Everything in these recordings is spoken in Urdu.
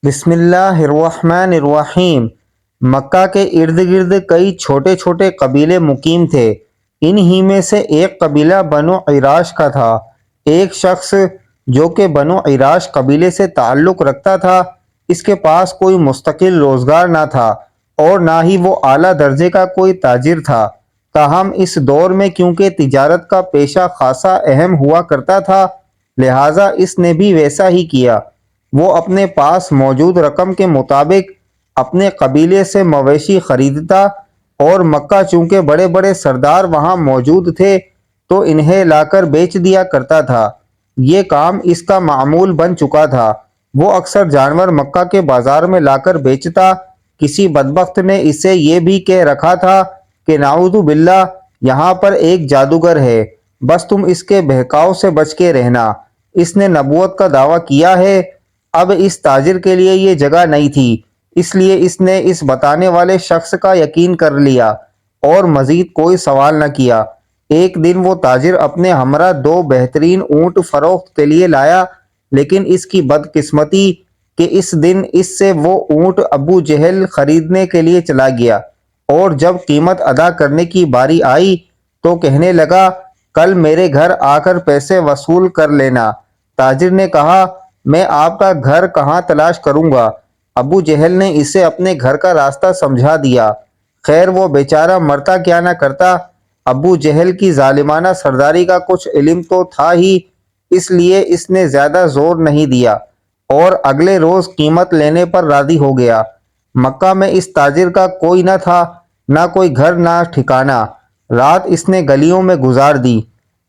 بسم اللہ الرحمن الرحیم۔ مکہ کے ارد گرد کئی چھوٹے چھوٹے قبیلے مقیم تھے۔ انہی میں سے ایک قبیلہ بنو عیراش کا تھا۔ ایک شخص جو کہ بنو عیراش قبیلے سے تعلق رکھتا تھا، اس کے پاس کوئی مستقل روزگار نہ تھا اور نہ ہی وہ اعلیٰ درجے کا کوئی تاجر تھا۔ تاہم اس دور میں کیونکہ تجارت کا پیشہ خاصا اہم ہوا کرتا تھا، لہٰذا اس نے بھی ویسا ہی کیا۔ وہ اپنے پاس موجود رقم کے مطابق اپنے قبیلے سے مویشی خریدتا اور مکہ چونکہ بڑے بڑے سردار وہاں موجود تھے تو انہیں لا کر بیچ دیا کرتا تھا۔ یہ کام اس کا معمول بن چکا تھا۔ وہ اکثر جانور مکہ کے بازار میں لا کر بیچتا۔ کسی بدبخت نے اسے یہ بھی کہہ رکھا تھا کہ نعوذ باللہ، یہاں پر ایک جادوگر ہے، بس تم اس کے بہکاؤ سے بچ کے رہنا۔ اس نے نبوت کا دعویٰ کیا ہے۔ اب اس تاجر کے لیے یہ جگہ نہیں تھی، اس لیے اس نے اس بتانے والے شخص کا یقین کر لیا اور مزید کوئی سوال نہ کیا۔ ایک دن وہ تاجر اپنے ہمراہ 2 بہترین اونٹ فروخت کے لیے لایا، لیکن اس کی بدقسمتی کہ اس دن اس سے وہ اونٹ ابو جہل خریدنے کے لیے چلا گیا، اور جب قیمت ادا کرنے کی باری آئی تو کہنے لگا، کل میرے گھر آ کر پیسے وصول کر لینا۔ تاجر نے کہا، میں آپ کا گھر کہاں تلاش کروں گا؟ ابو جہل نے اسے اپنے گھر کا راستہ سمجھا دیا۔ خیر وہ بیچارہ مرتا کیا نہ کرتا۔ ابو جہل کی ظالمانہ سرداری کا کچھ علم تو تھا ہی، اس لیے اس نے زیادہ زور نہیں دیا اور اگلے روز قیمت لینے پر راضی ہو گیا۔ مکہ میں اس تاجر کا کوئی نہ تھا، نہ کوئی گھر نہ ٹھکانہ۔ رات اس نے گلیوں میں گزار دی۔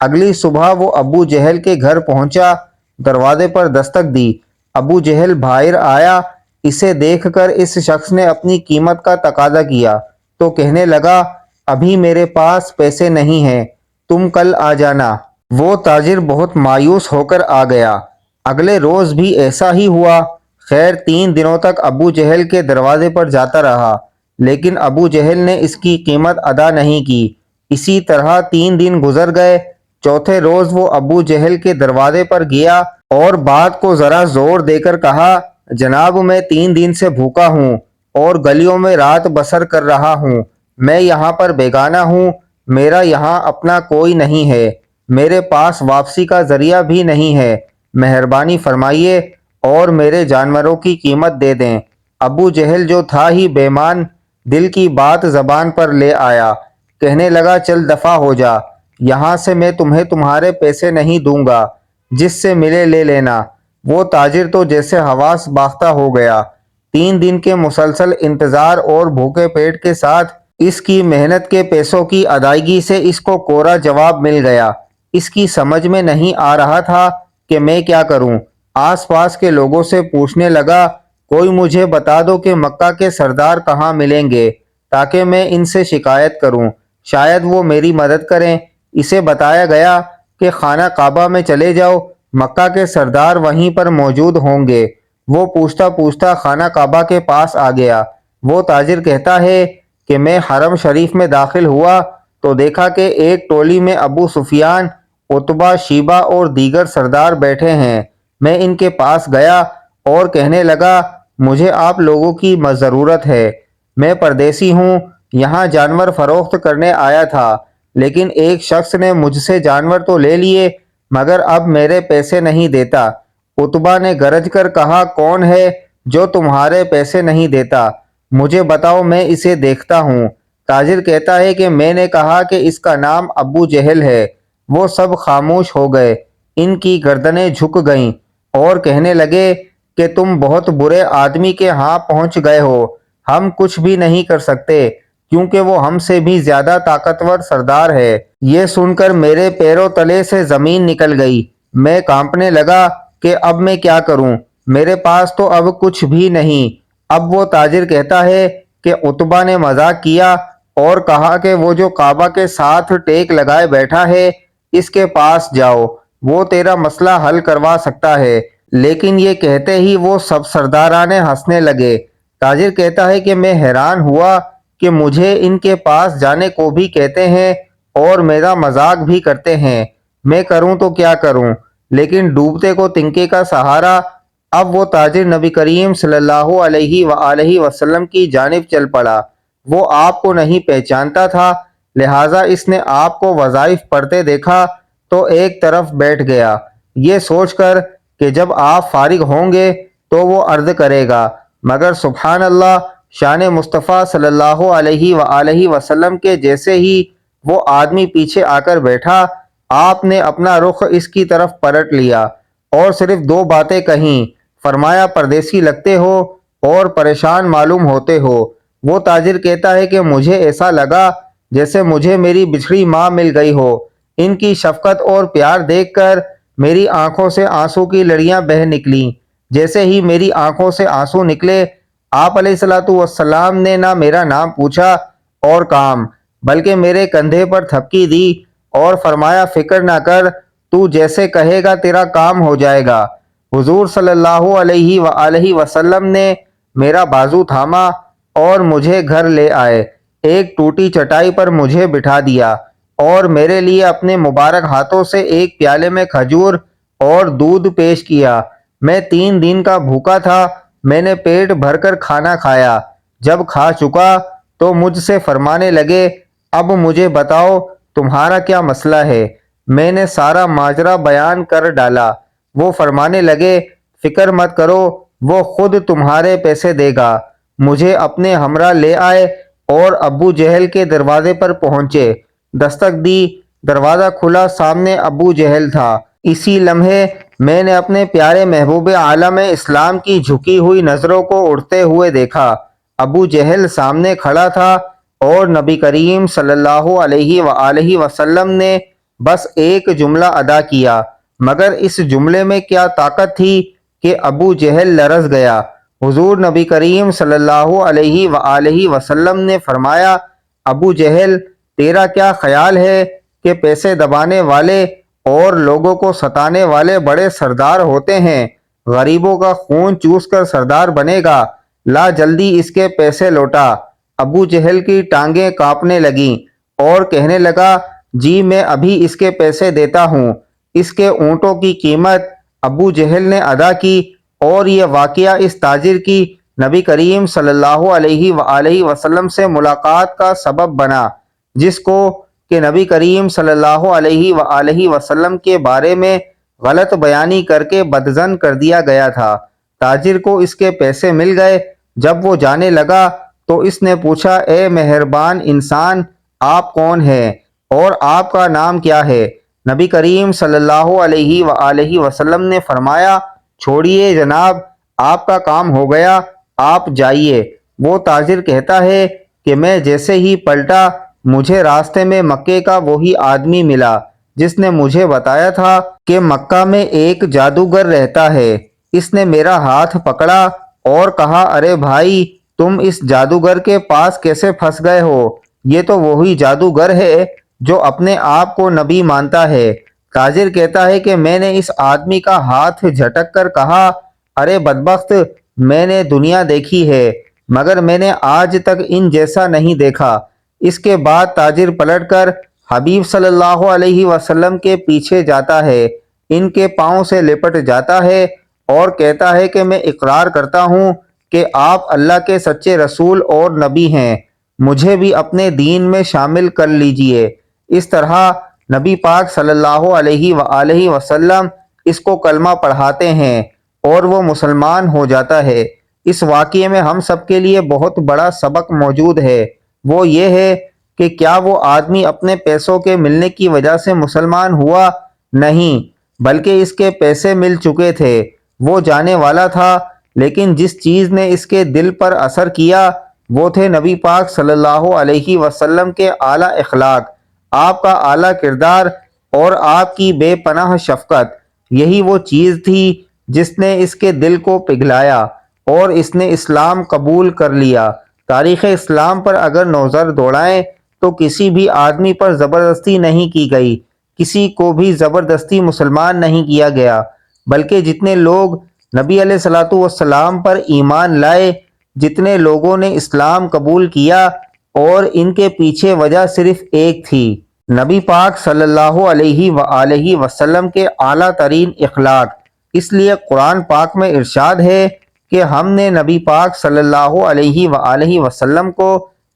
اگلی صبح وہ ابو جہل کے گھر پہنچا، دروازے پر دستک دی۔ ابو جہل باہر آیا۔ اسے دیکھ کر اس شخص نے اپنی قیمت کا تقاضا کیا تو کہنے لگا، ابھی میرے پاس پیسے نہیں ہیں، تم کل آ جانا۔ وہ تاجر بہت مایوس ہو کر آ گیا۔ اگلے روز بھی ایسا ہی ہوا۔ خیر 3 دنوں تک ابو جہل کے دروازے پر جاتا رہا، لیکن ابو جہل نے اس کی قیمت ادا نہیں کی۔ اسی طرح 3 دن گزر گئے۔ چوتھے روز وہ ابو جہل کے دروازے پر گیا اور بات کو ذرا زور دے کر کہا، جناب میں 3 دن سے بھوکا ہوں اور گلیوں میں رات بسر کر رہا ہوں۔ میں یہاں پر بیگانہ ہوں، میرا یہاں اپنا کوئی نہیں ہے، میرے پاس واپسی کا ذریعہ بھی نہیں ہے، مہربانی فرمائیے اور میرے جانوروں کی قیمت دے دیں۔ ابو جہل جو تھا ہی بے ایمان، دل کی بات زبان پر لے آیا۔ کہنے لگا، چل دفع ہو جا، یہاں سے میں تمہیں تمہارے پیسے نہیں دوں گا، جس سے ملے لے لینا۔ وہ تاجر تو جیسے حواس باختہ ہو گیا۔ 3 دن کے مسلسل انتظار اور بھوکے پیٹ کے ساتھ اس کی محنت کے پیسوں کی ادائیگی سے اس کو کوڑا جواب مل گیا۔ اس کی سمجھ میں نہیں آ رہا تھا کہ میں کیا کروں۔ آس پاس کے لوگوں سے پوچھنے لگا، کوئی مجھے بتا دو کہ مکہ کے سردار کہاں ملیں گے تاکہ میں ان سے شکایت کروں، شاید وہ میری مدد کریں۔ اسے بتایا گیا کہ خانہ کعبہ میں چلے جاؤ، مکہ کے سردار وہیں پر موجود ہوں گے۔ وہ پوچھتا پوچھتا خانہ کعبہ کے پاس آ گیا۔ وہ تاجر کہتا ہے کہ میں حرم شریف میں داخل ہوا تو دیکھا کہ ایک ٹولی میں ابو سفیان، عتبہ، شیبہ اور دیگر سردار بیٹھے ہیں۔ میں ان کے پاس گیا اور کہنے لگا، مجھے آپ لوگوں کی ضرورت ہے، میں پردیسی ہوں، یہاں جانور فروخت کرنے آیا تھا، لیکن ایک شخص نے مجھ سے جانور تو لے لیے مگر اب میرے پیسے نہیں دیتا۔ عتبہ نے گرج کر کہا، کون ہے جو تمہارے پیسے نہیں دیتا؟ مجھے بتاؤ، میں اسے دیکھتا ہوں۔ تاجر کہتا ہے کہ میں نے کہا کہ اس کا نام ابو جہل ہے۔ وہ سب خاموش ہو گئے، ان کی گردنیں جھک گئیں اور کہنے لگے کہ تم بہت برے آدمی کے ہاں پہنچ گئے ہو، ہم کچھ بھی نہیں کر سکتے کیونکہ وہ ہم سے بھی زیادہ طاقتور سردار ہے۔ یہ سن کر میرے پیروں تلے سے زمین نکل گئی۔ میں کانپنے لگا کہ اب میں کیا کروں، میرے پاس تو اب کچھ بھی نہیں۔ اب وہ تاجر کہتا ہے کہ عتبہ نے مذاق کیا اور کہا کہ وہ جو کعبہ کے ساتھ ٹیک لگائے بیٹھا ہے، اس کے پاس جاؤ، وہ تیرا مسئلہ حل کروا سکتا ہے۔ لیکن یہ کہتے ہی وہ سب سردارانے ہنسنے لگے۔ تاجر کہتا ہے کہ میں حیران ہوا کہ مجھے ان کے پاس جانے کو بھی کہتے ہیں اور میرا مذاق بھی کرتے ہیں، میں کروں تو کیا کروں؟ لیکن ڈوبتے کو تنکے کا سہارا، اب وہ تاجر نبی کریم صلی اللہ علیہ وآلہ وسلم کی جانب چل پڑا۔ وہ آپ کو نہیں پہچانتا تھا، لہٰذا اس نے آپ کو وظائف پڑھتے دیکھا تو ایک طرف بیٹھ گیا، یہ سوچ کر کہ جب آپ فارغ ہوں گے تو وہ عرض کرے گا، مگر سبحان اللہ، شان مصطفیٰ صلی اللہ علیہ وآلہ وسلم کے جیسے ہی وہ آدمی پیچھے آ کر بیٹھا، آپ نے اپنا رخ اس کی طرف پلٹ لیا اور صرف دو باتیں کہیں، فرمایا پردیسی لگتے ہو اور پریشان معلوم ہوتے ہو۔ وہ تاجر کہتا ہے کہ مجھے ایسا لگا جیسے مجھے میری بچھڑی ماں مل گئی ہو۔ ان کی شفقت اور پیار دیکھ کر میری آنکھوں سے آنسو کی لڑیاں بہہ نکلیں۔ جیسے ہی میری آنکھوں سے آنسو نکلے، آپ علیہ الصلوۃ والسلام نے نہ میرا نام پوچھا اور کام، بلکہ میرے کندھے پر تھپکی دی اور فرمایا فکر نہ کر، تو جیسے کہے گا تیرا کام ہو جائے گا۔ حضور صلی اللہ علیہ وآلہ وسلم نے میرا بازو تھاما اور مجھے گھر لے آئے، ایک ٹوٹی چٹائی پر مجھے بٹھا دیا اور میرے لیے اپنے مبارک ہاتھوں سے ایک پیالے میں کھجور اور دودھ پیش کیا۔ میں 3 دن کا بھوکا تھا، میں نے پیٹ بھر کر کھانا کھایا۔ جب کھا چکا تو مجھ سے فرمانے لگے، اب مجھے بتاؤ تمہارا کیا مسئلہ ہے؟ میں نے سارا ماجرا بیان کر ڈالا۔ وہ فرمانے لگے، فکر مت کرو، وہ خود تمہارے پیسے دے گا۔ مجھے اپنے ہمراہ لے آئے اور ابو جہل کے دروازے پر پہنچے۔ دستک دی، دروازہ کھلا، سامنے ابو جہل تھا۔ اسی لمحے میں نے اپنے پیارے محبوب عالم اسلام کی جھکی ہوئی نظروں کو اڑتے ہوئے دیکھا۔ ابو جہل سامنے کھڑا تھا اور نبی کریم صلی اللہ علیہ وآلہ وسلم نے بس ایک جملہ ادا کیا، مگر اس جملے میں کیا طاقت تھی کہ ابو جہل لرز گیا۔ حضور نبی کریم صلی اللہ علیہ وآلہ وسلم نے فرمایا، ابو جہل، تیرا کیا خیال ہے کہ پیسے دبانے والے اور لوگوں کو ستانے والے بڑے سردار ہوتے ہیں؟ غریبوں کا خون چوس کر سردار بنے گا، لا جلدی اس کے پیسے لوٹا۔ ابو جہل کی ٹانگیں کانپنے لگیں اور کہنے لگا، جی میں ابھی اس کے پیسے دیتا ہوں۔ اس کے اونٹوں کی قیمت ابو جہل نے ادا کی اور یہ واقعہ اس تاجر کی نبی کریم صلی اللہ علیہ وآلہ وسلم سے ملاقات کا سبب بنا، جس کو کہ نبی کریم صلی اللہ علیہ وآلہ وسلم کے بارے میں غلط بیانی کر کے بدظن کر دیا گیا تھا۔ تاجر کو اس کے پیسے مل گئے۔ جب وہ جانے لگا تو اس نے پوچھا، اے مہربان انسان، آپ کون ہیں اور آپ کا نام کیا ہے؟ نبی کریم صلی اللہ علیہ وآلہ وسلم نے فرمایا، چھوڑیے جناب، آپ کا کام ہو گیا، آپ جائیے۔ وہ تاجر کہتا ہے کہ میں جیسے ہی پلٹا، مجھے راستے میں مکے کا وہی آدمی ملا جس نے مجھے بتایا تھا کہ مکہ میں ایک جادوگر رہتا ہے۔ اس نے میرا ہاتھ پکڑا اور کہا، ارے بھائی، تم اس جادوگر کے پاس کیسے پھنس گئے ہو؟ یہ تو وہی جادوگر ہے جو اپنے آپ کو نبی مانتا ہے۔ تاجر کہتا ہے کہ میں نے اس آدمی کا ہاتھ جھٹک کر کہا، ارے بدبخت، میں نے دنیا دیکھی ہے مگر میں نے آج تک ان جیسا نہیں دیکھا۔ اس کے بعد تاجر پلٹ کر حبیب صلی اللہ علیہ وسلم کے پیچھے جاتا ہے، ان کے پاؤں سے لپٹ جاتا ہے اور کہتا ہے کہ میں اقرار کرتا ہوں کہ آپ اللہ کے سچے رسول اور نبی ہیں، مجھے بھی اپنے دین میں شامل کر لیجئے۔ اس طرح نبی پاک صلی اللہ علیہ وآلہ وسلم اس کو کلمہ پڑھاتے ہیں اور وہ مسلمان ہو جاتا ہے۔ اس واقعے میں ہم سب کے لیے بہت بڑا سبق موجود ہے، وہ یہ ہے کہ کیا وہ آدمی اپنے پیسوں کے ملنے کی وجہ سے مسلمان ہوا؟ نہیں، بلکہ اس کے پیسے مل چکے تھے، وہ جانے والا تھا، لیکن جس چیز نے اس کے دل پر اثر کیا وہ تھے نبی پاک صلی اللہ علیہ وسلم کے اعلیٰ اخلاق، آپ کا اعلیٰ کردار اور آپ کی بے پناہ شفقت۔ یہی وہ چیز تھی جس نے اس کے دل کو پگھلایا اور اس نے اسلام قبول کر لیا۔ تاریخ اسلام پر اگر نظر دوڑائیں تو کسی بھی آدمی پر زبردستی نہیں کی گئی، کسی کو بھی زبردستی مسلمان نہیں کیا گیا، بلکہ جتنے لوگ نبی علیہ الصلوۃ والسلام پر ایمان لائے، جتنے لوگوں نے اسلام قبول کیا، اور ان کے پیچھے وجہ صرف ایک تھی، نبی پاک صلی اللہ علیہ وآلہ وسلم کے اعلیٰ ترین اخلاق۔ اس لیے قرآن پاک میں ارشاد ہے کہ ہم نے نبی پاک صلی اللہ علیہ وآلہ وسلم کو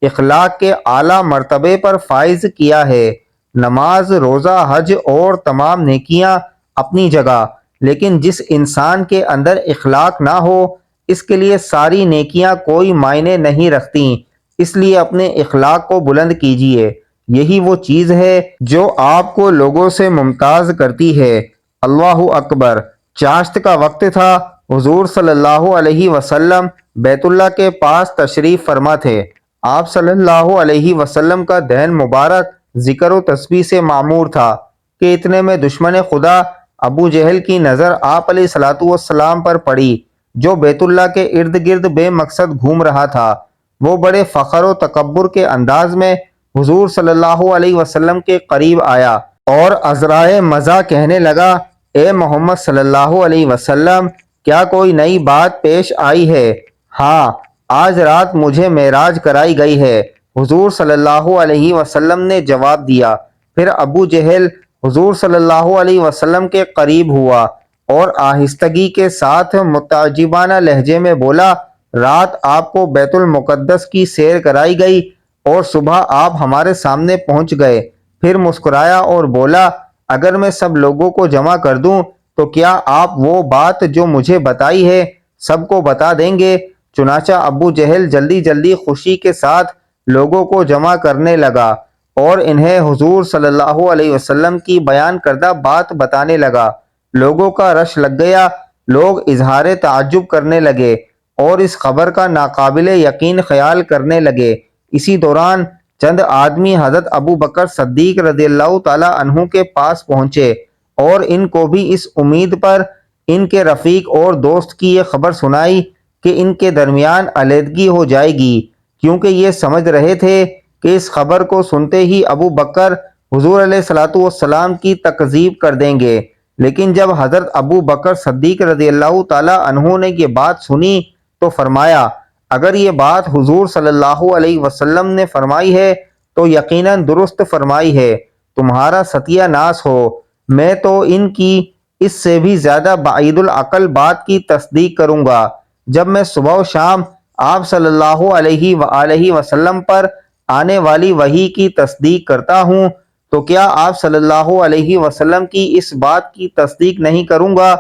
اخلاق کے اعلیٰ مرتبے پر فائز کیا ہے۔ نماز، روزہ، حج اور تمام نیکیاں اپنی جگہ، لیکن جس انسان کے اندر اخلاق نہ ہو اس کے لیے ساری نیکیاں کوئی معنی نہیں رکھتیں۔ اس لیے اپنے اخلاق کو بلند کیجیے، یہی وہ چیز ہے جو آپ کو لوگوں سے ممتاز کرتی ہے۔ اللہ اکبر۔ چاشت کا وقت تھا، حضور صلی اللہ علیہ وسلم بیت اللہ کے پاس تشریف فرما تھے۔ آپ صلی اللہ علیہ وسلم کا دہن مبارک ذکر و تسبیح سے معمور تھا کہ اتنے میں دشمن خدا ابو جہل کی نظر آپ علیہ الصلوۃ والسلام پر پڑی، جو بیت اللہ کے ارد گرد بے مقصد گھوم رہا تھا۔ وہ بڑے فخر و تکبر کے انداز میں حضور صلی اللہ علیہ وسلم کے قریب آیا اور عذرائے مزاح کہنے لگا، اے محمد صلی اللہ علیہ وسلم، کیا کوئی نئی بات پیش آئی ہے؟ ہاں، آج رات مجھے معراج کرائی گئی ہے، حضور صلی اللہ علیہ وسلم نے جواب دیا۔ پھر ابو جہل حضور صلی اللہ علیہ وسلم کے قریب ہوا اور آہستگی کے ساتھ متعجبانہ لہجے میں بولا، رات آپ کو بیت المقدس کی سیر کرائی گئی اور صبح آپ ہمارے سامنے پہنچ گئے۔ پھر مسکرایا اور بولا، اگر میں سب لوگوں کو جمع کر دوں تو کیا آپ وہ بات جو مجھے بتائی ہے سب کو بتا دیں گے؟ چنانچہ ابو جہل جلدی جلدی خوشی کے ساتھ لوگوں کو جمع کرنے لگا اور انہیں حضور صلی اللہ علیہ وسلم کی بیان کردہ بات بتانے لگا۔ لوگوں کا رش لگ گیا، لوگ اظہار تعجب کرنے لگے اور اس خبر کا ناقابل یقین خیال کرنے لگے۔ اسی دوران چند آدمی حضرت ابو بکر صدیق رضی اللہ تعالی عنہ کے پاس پہنچے اور ان کو بھی اس امید پر ان کے رفیق اور دوست کی یہ خبر سنائی کہ ان کے درمیان علیحدگی ہو جائے گی، کیونکہ یہ سمجھ رہے تھے کہ اس خبر کو سنتے ہی ابو بکر حضور علیہ الصلوۃ والسلام کی تکذیب کر دیں گے۔ لیکن جب حضرت ابو بکر صدیق رضی اللہ تعالی عنہ نے یہ بات سنی تو فرمایا، اگر یہ بات حضور صلی اللہ علیہ وسلم نے فرمائی ہے تو یقیناً درست فرمائی ہے، تمہارا ستیہ ناس ہو، میں تو ان کی اس سے بھی زیادہ بعید العقل بات کی تصدیق کروں گا۔ جب میں صبح و شام آپ صلی اللہ علیہ وآلہ وسلم پر آنے والی وحی کی تصدیق کرتا ہوں تو کیا آپ صلی اللہ علیہ وسلم کی اس بات کی تصدیق نہیں کروں گا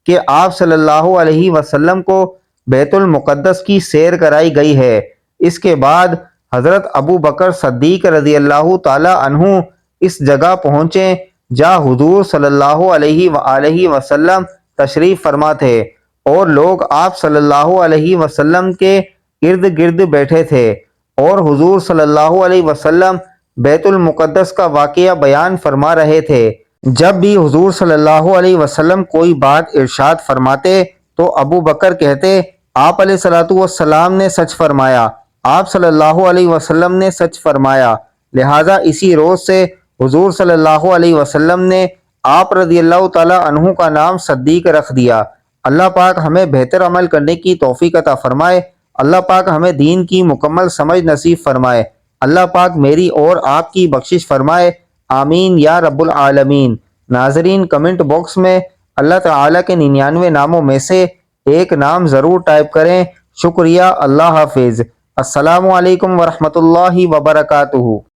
کہ آپ صلی اللہ علیہ وسلم کو بیت المقدس کی سیر کرائی گئی ہے۔ اس کے بعد حضرت ابو بکر صدیق رضی اللہ تعالی عنہ اس جگہ پہنچے جہاں حضور صلی اللہ علیہ وآلہ وسلم تشریف فرما تھے اور لوگ آپ صلی اللہ علیہ وسلم کے ارد گرد بیٹھے تھے اور حضور صلی اللہ علیہ وسلم بیت المقدس کا واقعہ بیان فرما رہے تھے۔ جب بھی حضور صلی اللہ علیہ وسلم کوئی بات ارشاد فرماتے تو ابو بکر کہتے، آپ علیہ الصلوۃ والسلام نے سچ فرمایا، آپ صلی اللہ علیہ وسلم نے سچ فرمایا۔ لہٰذا اسی روز سے حضور صلی اللہ علیہ وسلم نے آپ رضی اللہ تعالی عنہ کا نام صدیق رکھ دیا۔ اللہ پاک ہمیں بہتر عمل کرنے کی توفیق عطا فرمائے۔ اللہ پاک ہمیں دین کی مکمل سمجھ نصیب فرمائے۔ اللہ پاک میری اور آپ کی بخشش فرمائے، آمین یا رب العالمین۔ ناظرین، کمنٹ باکس میں اللہ تعالیٰ کے 99 ناموں میں سے ایک نام ضرور ٹائپ کریں۔ شکریہ، اللہ حافظ۔ السلام علیکم ورحمۃ اللہ وبرکاتہ۔